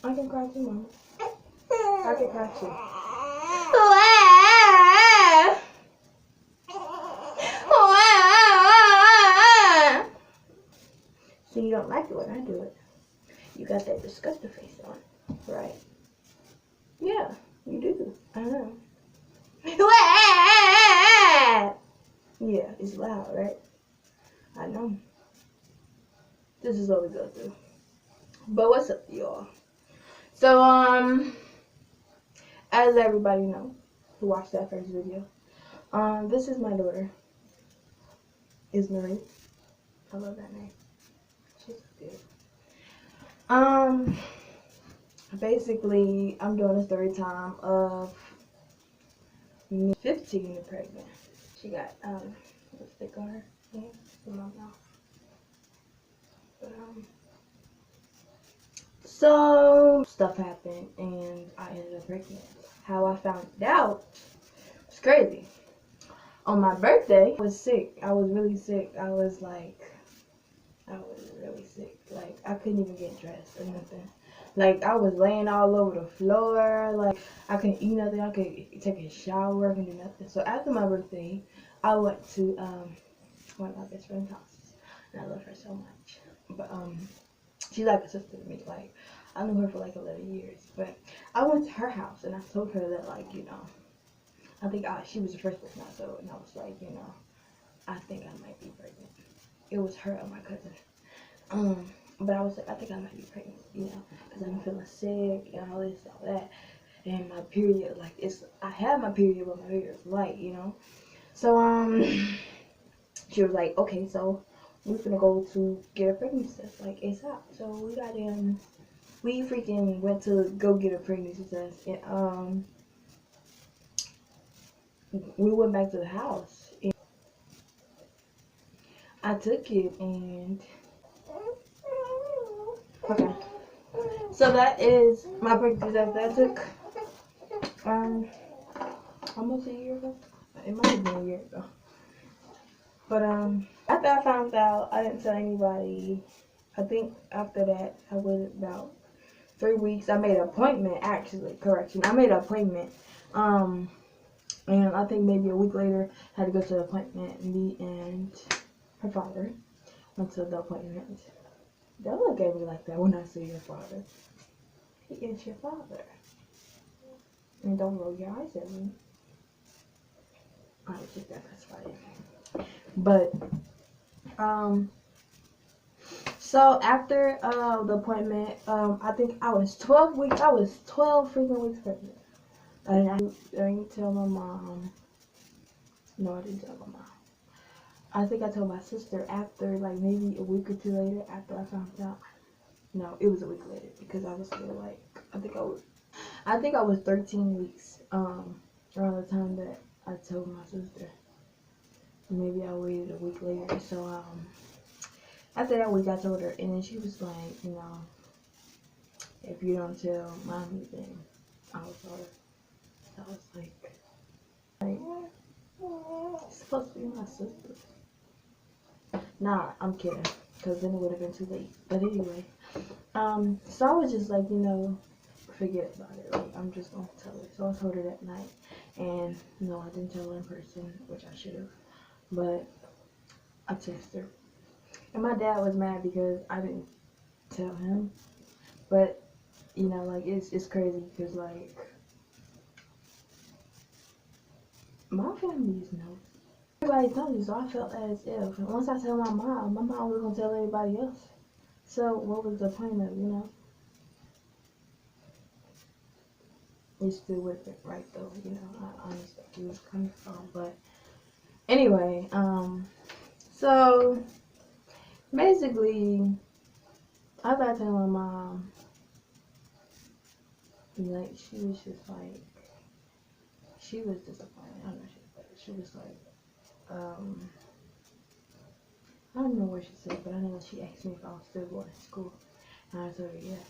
I can cry too, Mama. I can cry too. So you don't like it when I do it. You got that disgusting face on, right? Yeah, you do. I know. Yeah, it's loud, right? I know. This is what we go through. But what's up, y'all? So, as everybody know who watched that first video, this is my daughter, Ismarie. I love that name. She's good. Basically, I'm doing a story time of me 15 and pregnant. She got lipstick on her hands in my mouth. But so stuff happened and I ended up pregnant. How I found out was crazy. On my birthday, I was sick. I was really sick. I was really sick. Like, I couldn't even get dressed or nothing. Like, I was laying all over the floor. Like, I couldn't eat nothing. I could take a shower. I couldn't do nothing. So after my birthday, I went to one of my best friend's houses. And I love her so much. But she's like a sister to me. Like, I knew her for like 11 years. But I went to her house and I told her that, like, you know, I think she was the first person I told. And I was like, you know, I think I might be pregnant. It was her and my cousin. But I was like, I think I might be pregnant, you know, because I'm feeling sick and all this, all that. And my period, like, I have my period, but my period is light, you know. So, she was like, okay, so we're gonna go to get a pregnancy test, like, ASAP. So we freaking went to go get a pregnancy test. And, we went back to the house. And I took it and, okay. So that is my pregnancy test that I took almost a year ago. It might have been a year ago. But after I found out, I didn't tell anybody. I think after that, I waited about 3 weeks. I made an appointment, actually, correction. I made an appointment. And I think maybe a week later, I had to go to the appointment. Me and her father went to the appointment. Don't look at me like that when I say your father. He is your father. And don't roll your eyes at me. I don't think that's right. But, so after the appointment, I think I was 12 weeks. I was 12 freaking weeks pregnant. And I didn't tell my mom. No, I didn't tell my mom. I think I told my sister after, like, maybe a week or two later after I found out. No, it was a week later because I was still like, I think I was 13 weeks around the time that I told my sister. Maybe I waited a week later. So after that week I told her, and then she was like, you know, if you don't tell mommy, then I'll tell her. So I was like, it's supposed to be my sister. Nah, I'm kidding, because then it would have been too late. But anyway, so I was just like, you know, forget about it. Like, I'm just gonna tell her. So I told her that night, and no, I didn't tell her in person, which I should have. But I texted her, and my dad was mad because I didn't tell him. But you know, like, it's crazy because, like, my family is nosy. Everybody's nosy, so I felt as if once I tell my mom was gonna tell everybody else. So what was the point of, you know? It still would have been right though, you know. I understand where he was coming from, but anyway, so basically, after I told my mom, like, she was just like, she was disappointed. I don't know, she was like, I don't know what she said, but I know she asked me if I was still going to school, and I told her yes.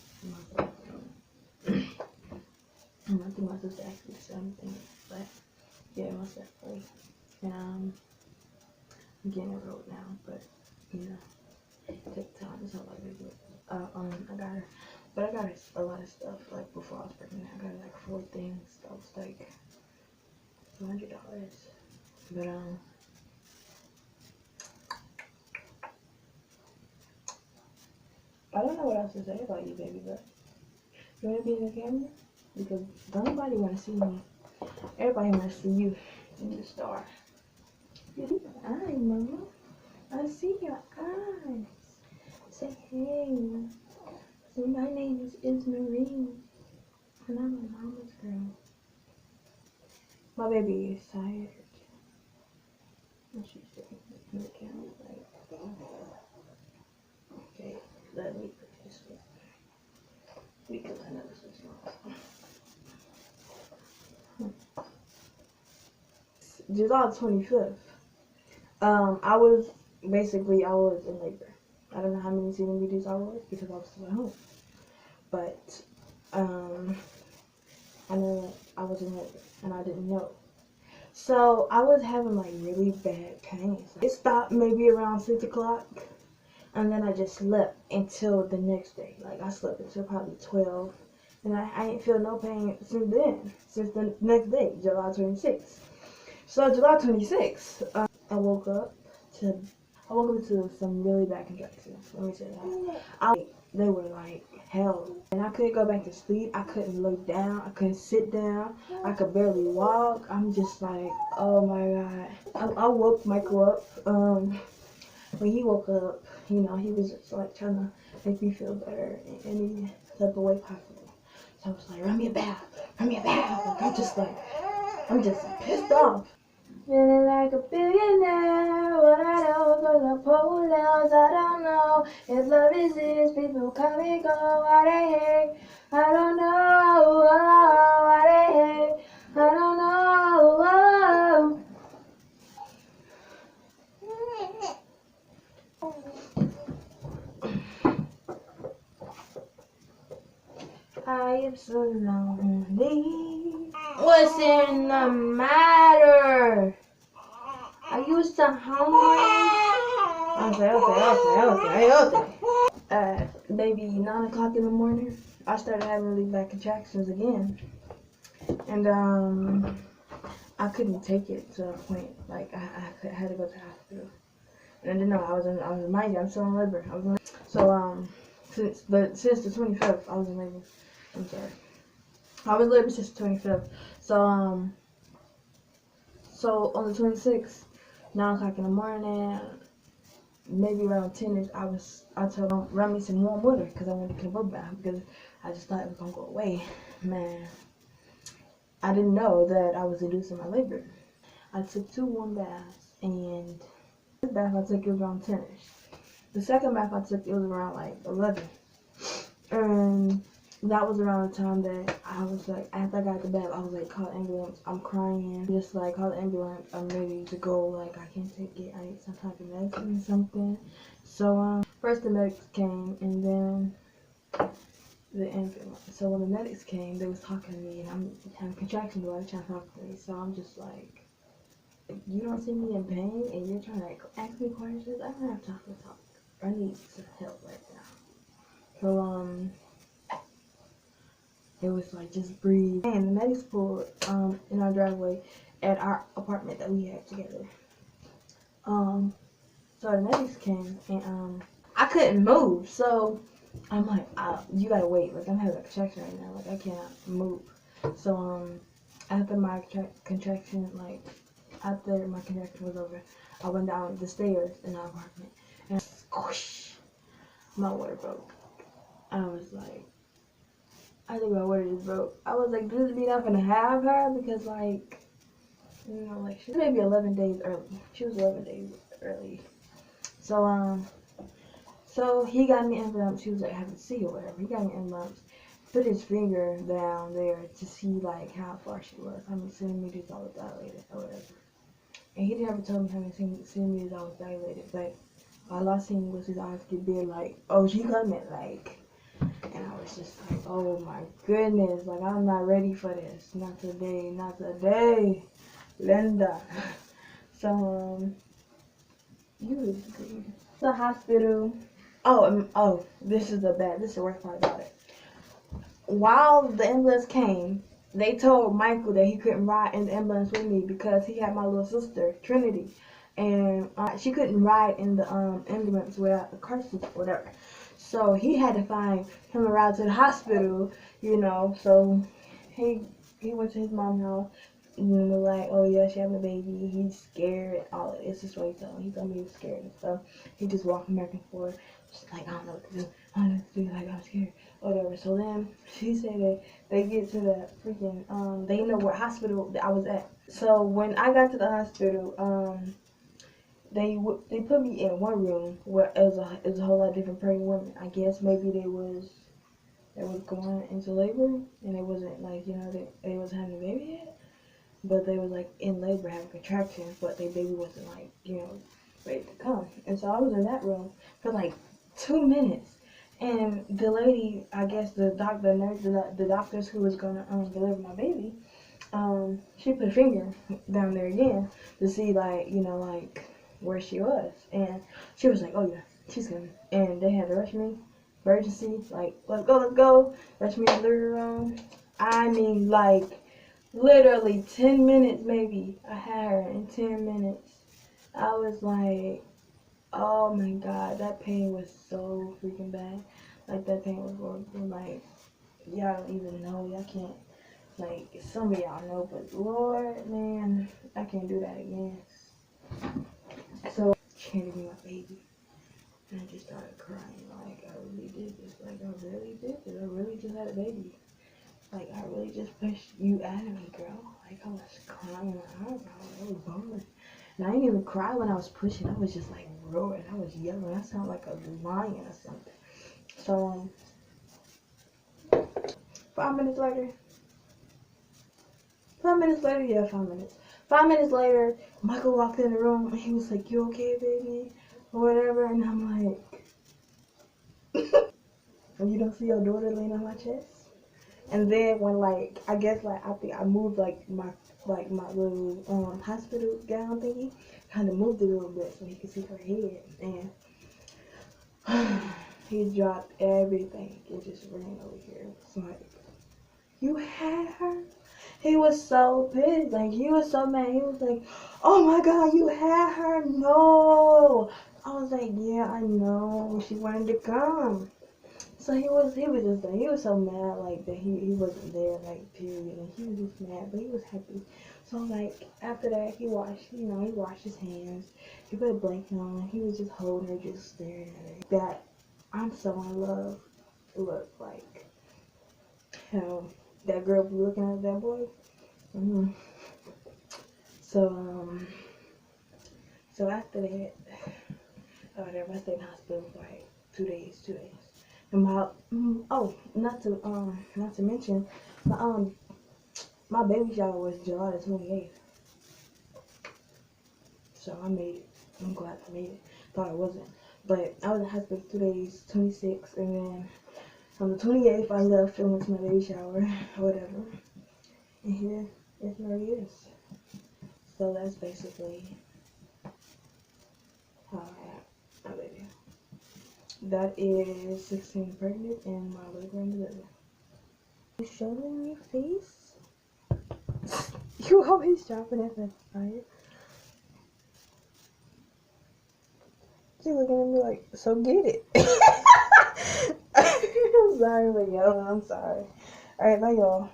And I think my sister asked me the same thing, but yeah, most definitely. And I'm getting it wrote now, but you know, take time. That's all I do. I got her, but I got her a lot of stuff. But I don't know what else to say about you, baby, but you wanna be in the camera? Because don't nobody wanna see me. Everybody wanna see you in the star. You see your eyes, mama. I see your eyes. Say hey. Say my name is Marie. And I'm a mama's girl. My baby is tired. What she say in the camera? Like, okay, let me put this one. Because I know this is long. July 25th. I was in labor. I don't know how many centimeters I was because I was still at home. But I know that I was in labor and I didn't know. So I was having like really bad pains. It stopped maybe around 6 o'clock. And then I just slept until the next day. Like I slept until probably 12. And I ain't feel no pain since then. Since the next day, July 26th. So July 26th, I woke up to some really bad contractions. Let me tell you that. They were like hell. And I couldn't go back to sleep. I couldn't lay down. I couldn't sit down. I could barely walk. I'm just like, oh my God. I woke Michael up. When he woke up, you know, he was just like trying to make me feel better in any type of way possible. So I was like, run me a bath. Like, I'm just pissed off. Feeling like a billionaire, what I know, cause I pull out, I don't know if love is this, people come and go, why they hate, I don't know, why they hate, I don't know, I am so lonely. What's in the matter? Are you so hungry? Okay. Maybe 9 o'clock in the morning, I started having really bad contractions again. And I couldn't take it to a point, like I had to go to the hospital. And I didn't know, I was mind you, I'm still in labor. So since the 25th, I was in labor. I'm sorry. I was in labor since the 25th. So on the 26th, 9 o'clock in the morning, maybe around 10ish, I told him run me some warm water because I wanted to get a bubble bath because I just thought it was gonna go away. Man, I didn't know that I was inducing my labor. I took 2 warm baths, and the bath I took, it was around 10ish. The second bath I took, it was around like 11. And that was around the time that I was like, after I got the bath, I was like, call the ambulance, I'm crying. Just like, call the ambulance, I'm ready to go, like, I can't take it, I need some type of medicine or something. So, first the medics came, and then the ambulance. So when the medics came, they was talking to me, and I'm having contractions while they're trying to talk to me. So I'm just like, you don't see me in pain, and you're trying to ask me questions? I don't have time to talk. I need some help right now. So, it was like, just breathe. And the medics pulled in our driveway at our apartment that we had together. So the medics came, and I couldn't move. So I'm like, you gotta wait. Like, I'm having a contraction right now. Like, I cannot move. So after my contraction, after my contraction was over, I went down the stairs in our apartment, and squish, my water broke. I was like, I think my water just broke. I was like, this be not gonna have her because, like, you know, like, she was maybe 11 days early. She was 11 days early. So he got me envelopes. She was like, I have to see or whatever. He got me envelopes, put his finger down there to see like how far she was, how many centimeters I was dilated or whatever. And he never told me how many centimeters I was dilated, but all I seen was his eyes get big, like, oh, she coming, like. And I was just like, oh my goodness, like, I'm not ready for this. Not today, not today, Linda. So, the hospital. This is the worst part about it. While the ambulance came, they told Michael that he couldn't ride in the ambulance with me because he had my little sister Trinity, and she couldn't ride in the ambulance without the car seat or whatever. So he had to find him a ride to the hospital, you know. So he went to his mom's house. And was like, oh yeah, she having a baby. He's scared. All of this is what he told me. He told me he was scared and stuff. He just walking back and forth, just like I don't know what to do. I don't know what to do. Like I'm scared, whatever. So then she said that they get to the freaking they know what hospital I was at. So when I got to the hospital, they put me in one room where it was a whole lot of different pregnant women. I guess maybe they was going into labor and it wasn't like, you know, they wasn't having a baby yet, but they was like in labor having contractions, but their baby wasn't like, you know, ready to come. And so I was in that room for like 2 minutes, and the lady, I guess the nurse, the doctors who was gonna deliver my baby, she put a finger down there again to see, like, you know, like where she was, and she was like, oh yeah, she's coming, and they had to rush me, emergency, like let's go, rush me to the living room. I mean, like literally 10 minutes maybe. I had her in 10 minutes. I was like, oh my god, that pain was so freaking bad. Like that pain was horrible. Like y'all don't even know. Y'all can't. Like some of y'all know, but Lord, man, I can't do that again. So she handed me my baby, and I just started crying. Like I really did this. Like I really did this. I really just had a baby. Like I really just pushed you out of me, girl. Like I was crying my eyes out. I was bawling. And I didn't even cry when I was pushing. I was just like roaring. I was yelling. I sounded like a lion or something. So 5 minutes later, 5 minutes later, yeah, 5 minutes. 5 minutes later, Michael walked in the room and he was like, "You okay, baby?" Or whatever. And I'm like, "You don't see your daughter laying on my chest?" And then when like I guess like I think I moved like my little hospital gown thingy, kind of moved it a little bit so he could see her head, and he dropped everything and just ran over here. It's like, you had her? He was so pissed, like he was so mad. He was like, oh my god, you had her? No. I was like, yeah, I know. She wanted to come. So he was just like, he was so mad like that he wasn't there, like period, and he was just mad, but he was happy. So like after that he washed his hands, he put a blanket on, he was just holding her, just staring at her. That I'm so in love. Look, like how that girl be looking at that boy. Mm-hmm. So so after that, I stayed in the hospital for like 2 days. And not to mention, my my baby shower was July the 28th. So I made it. I'm glad I made it. Thought I wasn't. But I was in the hospital 2 days, 26, and then on the 28th I left and went to my baby shower, whatever. And here is where he is. So that's basically how I had my baby. That is 16 pregnant and my labor and delivery. You showing your face? You always dropping it at fire. She looking at me like, so get it. I'm sorry, but yo, I'm sorry. Alright, bye y'all.